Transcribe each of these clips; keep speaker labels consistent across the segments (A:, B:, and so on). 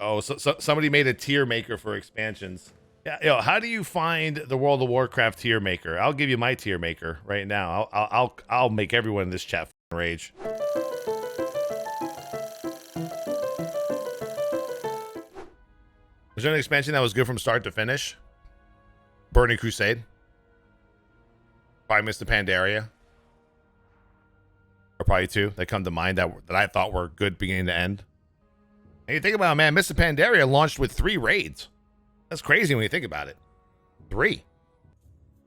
A: Oh, so somebody made a tier maker for expansions. Yeah, how do you find the World of Warcraft tier maker? I'll give you my tier maker right now. I'll make everyone in this chat rage. Was there an expansion that was good from start to finish? Burning Crusade. Probably Mr. Pandaria. Or probably two that come to mind that I thought were good beginning to end. And you think about it, man, Mr. Pandaria launched with 3 raids. That's crazy when you think about it. 3.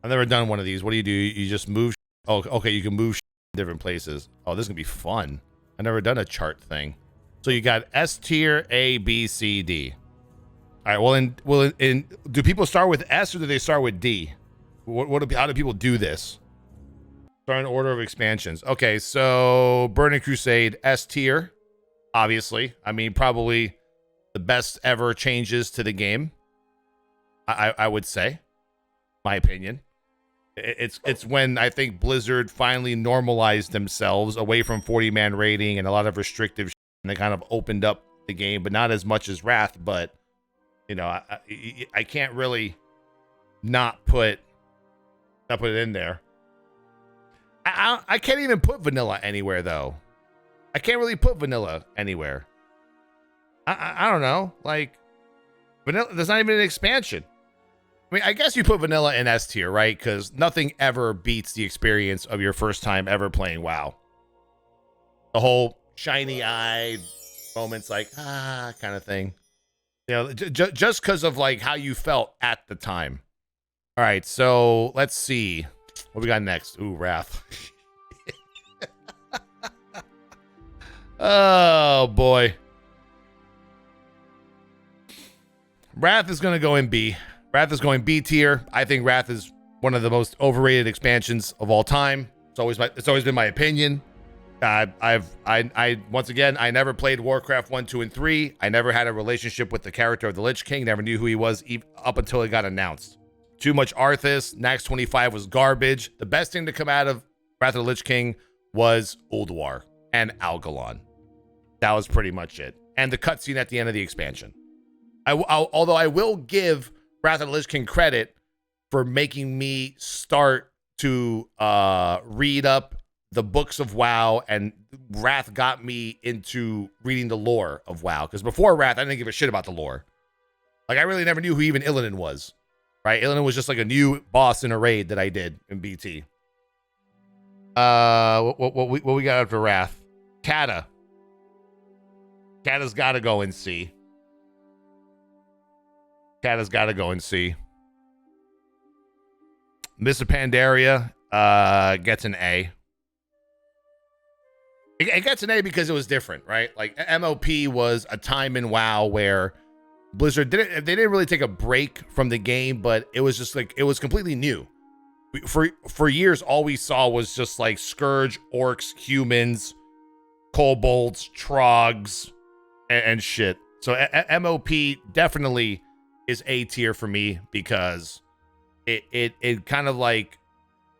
A: I've never done one of these. What do? You just move. Oh, okay, you can move different places. Oh, this is going to be fun. I've never done a chart thing. So you got S tier, A, B, C, D. All right, well, do people start with S or do they start with D? How do people do this? Start in order of expansions. Okay, so Burning Crusade, S tier, obviously. I mean, probably the best ever changes to the game. I would say, my opinion. It's when I think Blizzard finally normalized themselves away from 40-man raiding and a lot of restrictive shit, and they kind of opened up the game, but not as much as Wrath. But you know, I can't really not put it in there. I can't even put vanilla anywhere though. I can't really put vanilla anywhere. I don't know, like vanilla. There's not even an expansion. I mean, I guess you put vanilla in S tier, right? Because nothing ever beats the experience of your first time ever playing WoW. The whole shiny-eyed moments, like kind of thing. You know, just because of like how you felt at the time. All right, so let's see what we got next. Ooh, Wrath. Oh boy, Wrath is gonna go in B. Wrath is going B tier. I think Wrath is one of the most overrated expansions of all time. It's always been my opinion. I once again, I never played Warcraft 1, 2, and 3. I never had a relationship with the character of the Lich King. Never knew who he was up until it got announced. Too much Arthas. Nax 25 was garbage. The best thing to come out of Wrath of the Lich King was Ulduar and Algalon. That was pretty much it. And the cutscene at the end of the expansion. Although I will give Wrath of the Lich King credit for making me start to read up the books of WoW, and Wrath got me into reading the lore of WoW. Because before Wrath, I didn't give a shit about the lore. Like, I really never knew who even Illidan was. Right? Illidan was just like a new boss in a raid that I did in BT. What we got after Wrath? Cata. Cata's got to go in C. Cata's got to go in C. Mr. Pandaria gets an A. It gets an A because it was different, right? Like, MOP was a time in WoW where Blizzard didn't really take a break from the game, but it was just like, it was completely new. For years, all we saw was just like Scourge, Orcs, Humans, Kobolds, Trogs, and shit. So MOP definitely is A tier for me because it kind of like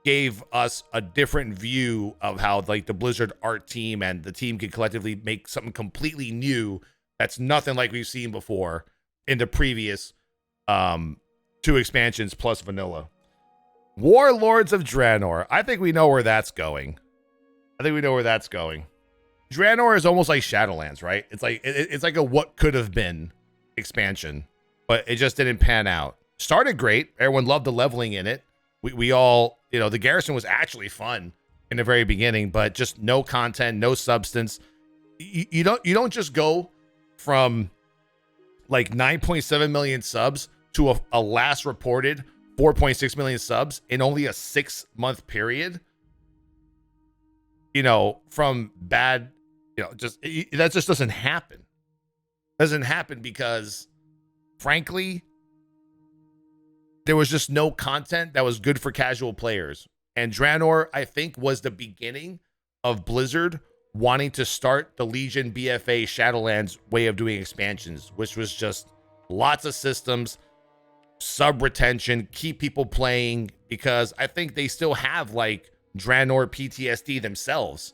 A: gave us a different view of how like the Blizzard art team and the team could collectively make something completely new that's nothing like we've seen before in the previous 2 expansions plus vanilla. Warlords of Draenor. I think we know where that's going. Draenor is almost like Shadowlands, right? It's like a what could have been expansion, but it just didn't pan out. Started great. Everyone loved the leveling in it. We all, you know, the garrison was actually fun in the very beginning, but just no content, no substance. You don't just go from like 9.7 million subs to a last reported 4.6 million subs in only a 6-month period. You know, from bad, you know, that just doesn't happen. Doesn't happen because, frankly, there was just no content that was good for casual players. And Draenor, I think, was the beginning of Blizzard wanting to start the Legion BFA Shadowlands way of doing expansions, which was just lots of systems, sub retention, keep people playing, because I think they still have like Draenor PTSD themselves,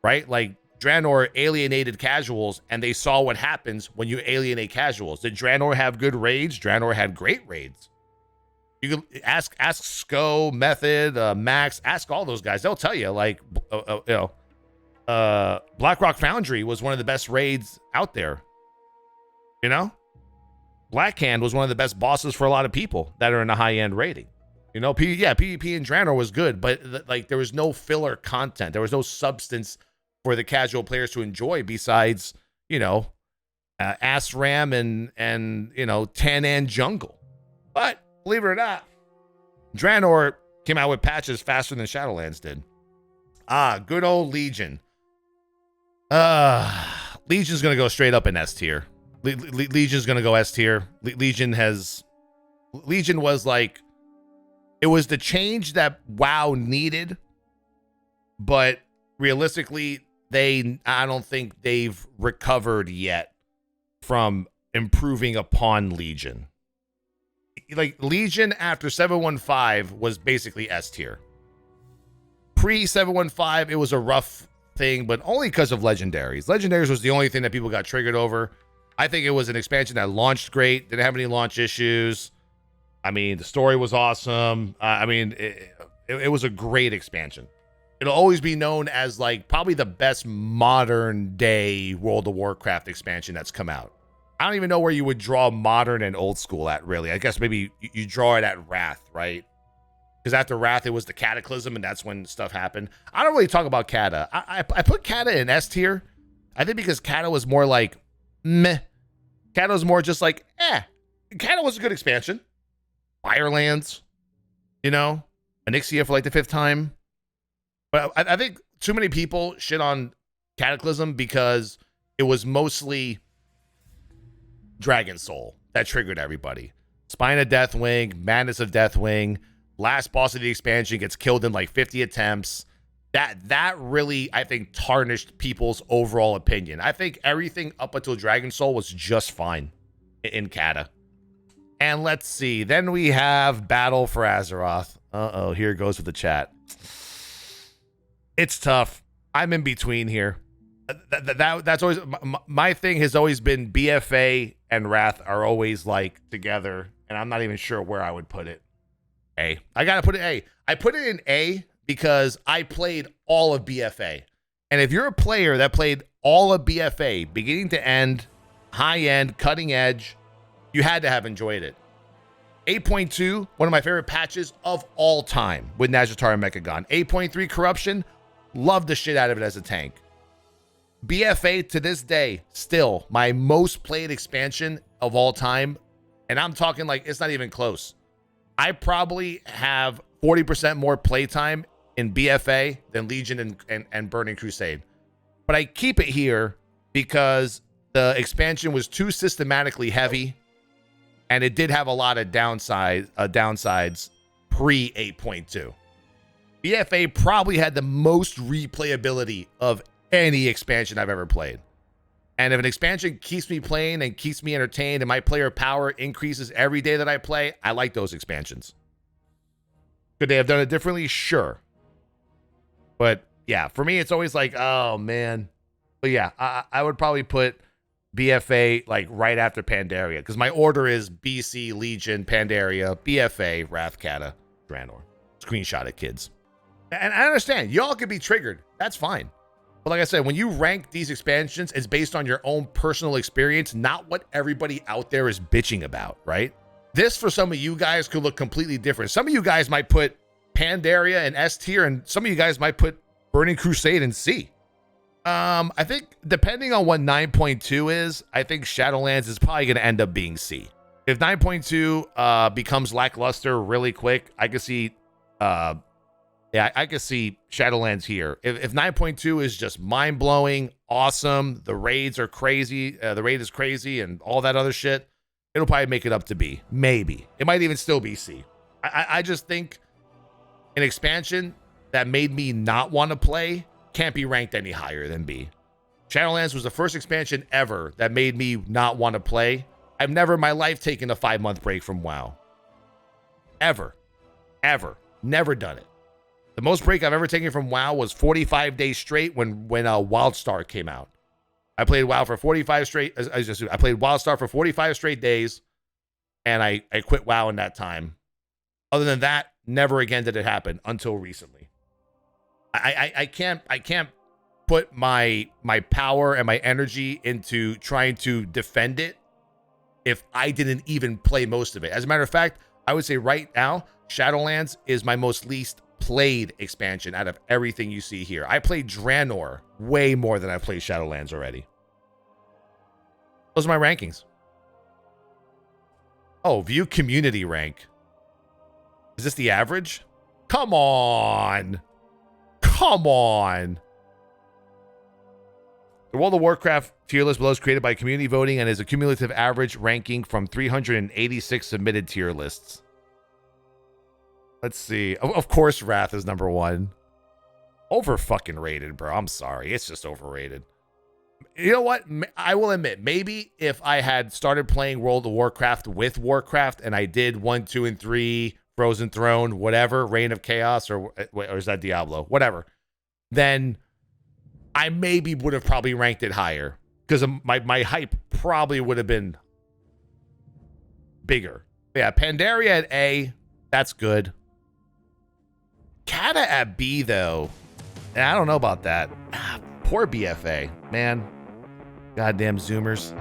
A: right? Like Draenor alienated casuals, and they saw what happens when you alienate casuals. Did Draenor have good raids? Draenor had great raids. You can ask Sko, Method, Max, ask all those guys. They'll tell you, like, Blackrock Foundry was one of the best raids out there. You know? Blackhand was one of the best bosses for a lot of people that are in a high-end rating. You know, PvP in Draenor was good, but like there was no filler content. There was no substance for the casual players to enjoy besides, you know, ASRAM and you know, Tanan Jungle. But believe it or not, Draenor came out with patches faster than Shadowlands did. Good old Legion. Legion's gonna go straight up in S tier. Legion's gonna go S tier. Legion was like, it was the change that WoW needed, but realistically, I don't think they've recovered yet from improving upon Legion. Like, Legion after 715 was basically S tier. Pre 715, it was a rough thing, but only because of Legendaries. Legendaries was the only thing that people got triggered over. I think it was an expansion that launched great, didn't have any launch issues. I mean, the story was awesome. I mean, it was a great expansion. It'll always be known as, like, probably the best modern day World of Warcraft expansion that's come out. I don't even know where you would draw modern and old school at, really. I guess maybe you draw it at Wrath, right? Because after Wrath, it was the Cataclysm, and that's when stuff happened. I don't really talk about Cata. I put Cata in S tier. I think because Cata was more like, meh. Cata was more just like, Cata was a good expansion. Firelands, you know? Onyxia for like the 5th time. But I think too many people shit on Cataclysm because it was mostly Dragon Soul that triggered everybody. Spine of Deathwing, Madness of Deathwing, last boss of the expansion gets killed in like 50 attempts. That really, I think, tarnished people's overall opinion. I think everything up until Dragon Soul was just fine in Cata. And let's see. Then we have Battle for Azeroth. Uh-oh, here it goes with the chat. It's tough. I'm in between here. That's always my thing. Has always been BFA and Wrath are always like together, and I'm not even sure where I would put it. A. I gotta put it A. I put it in A because I played all of BFA, and if you're a player that played all of BFA, beginning to end, high end, cutting edge, you had to have enjoyed it. 8.2, one of my favorite patches of all time with Nazjatar and Mechagon. 8.3 Corruption. Love the shit out of it as a tank. BFA to this day, still my most played expansion of all time. And I'm talking like it's not even close. I probably have 40% more playtime in BFA than Legion and Burning Crusade. But I keep it here because the expansion was too systematically heavy. And it did have a lot of downsides pre 8.2. BFA probably had the most replayability of any expansion I've ever played. And if an expansion keeps me playing and keeps me entertained and my player power increases every day that I play, I like those expansions. Could they have done it differently? Sure. But yeah, for me, it's always like, oh man. But yeah, I would probably put BFA like right after Pandaria, because my order is BC, Legion, Pandaria, BFA, Wrath, Cata, Draenor. Screenshot it, kids. And I understand, y'all could be triggered. That's fine. But like I said, when you rank these expansions, it's based on your own personal experience, not what everybody out there is bitching about, right? This, for some of you guys, could look completely different. Some of you guys might put Pandaria in S tier, and some of you guys might put Burning Crusade in C. I think depending on what 9.2 is, I think Shadowlands is probably going to end up being C. If 9.2 becomes lackluster really quick, I could see I could see Shadowlands here. If 9.2 is just mind-blowing, awesome, the raids are crazy, the raid is crazy and all that other shit, it'll probably make it up to B. Maybe. It might even still be C. I just think an expansion that made me not want to play can't be ranked any higher than B. Shadowlands was the first expansion ever that made me not want to play. I've never in my life taken a 5-month break from WoW. Ever. Never done it. The most break I've ever taken from WoW was 45 days straight when WildStar came out. I played WoW for 45 straight. I played WildStar for 45 straight days, and I quit WoW in that time. Other than that, never again did it happen until recently. I can't put my power and my energy into trying to defend it if I didn't even play most of it. As a matter of fact, I would say right now, Shadowlands is my most least played expansion out of everything you see here. I played Draenor way more than I played Shadowlands already. Those are my rankings. Oh, view community rank. Is this the average? Come on. Come on. The World of Warcraft tier list below is created by community voting and is a cumulative average ranking from 386 submitted tier lists. Let's see. Of course, Wrath is number 1. Over fucking rated, bro. I'm sorry. It's just overrated. You know what? I will admit, maybe if I had started playing World of Warcraft with Warcraft and I did 1, 2, and 3, Frozen Throne, whatever, Reign of Chaos, or is that Diablo? Whatever. Then I maybe would have probably ranked it higher because my hype probably would have been bigger. Yeah, Pandaria at A. That's good. Cata at B, though. I don't know about that. Poor BFA, man. Goddamn Zoomers.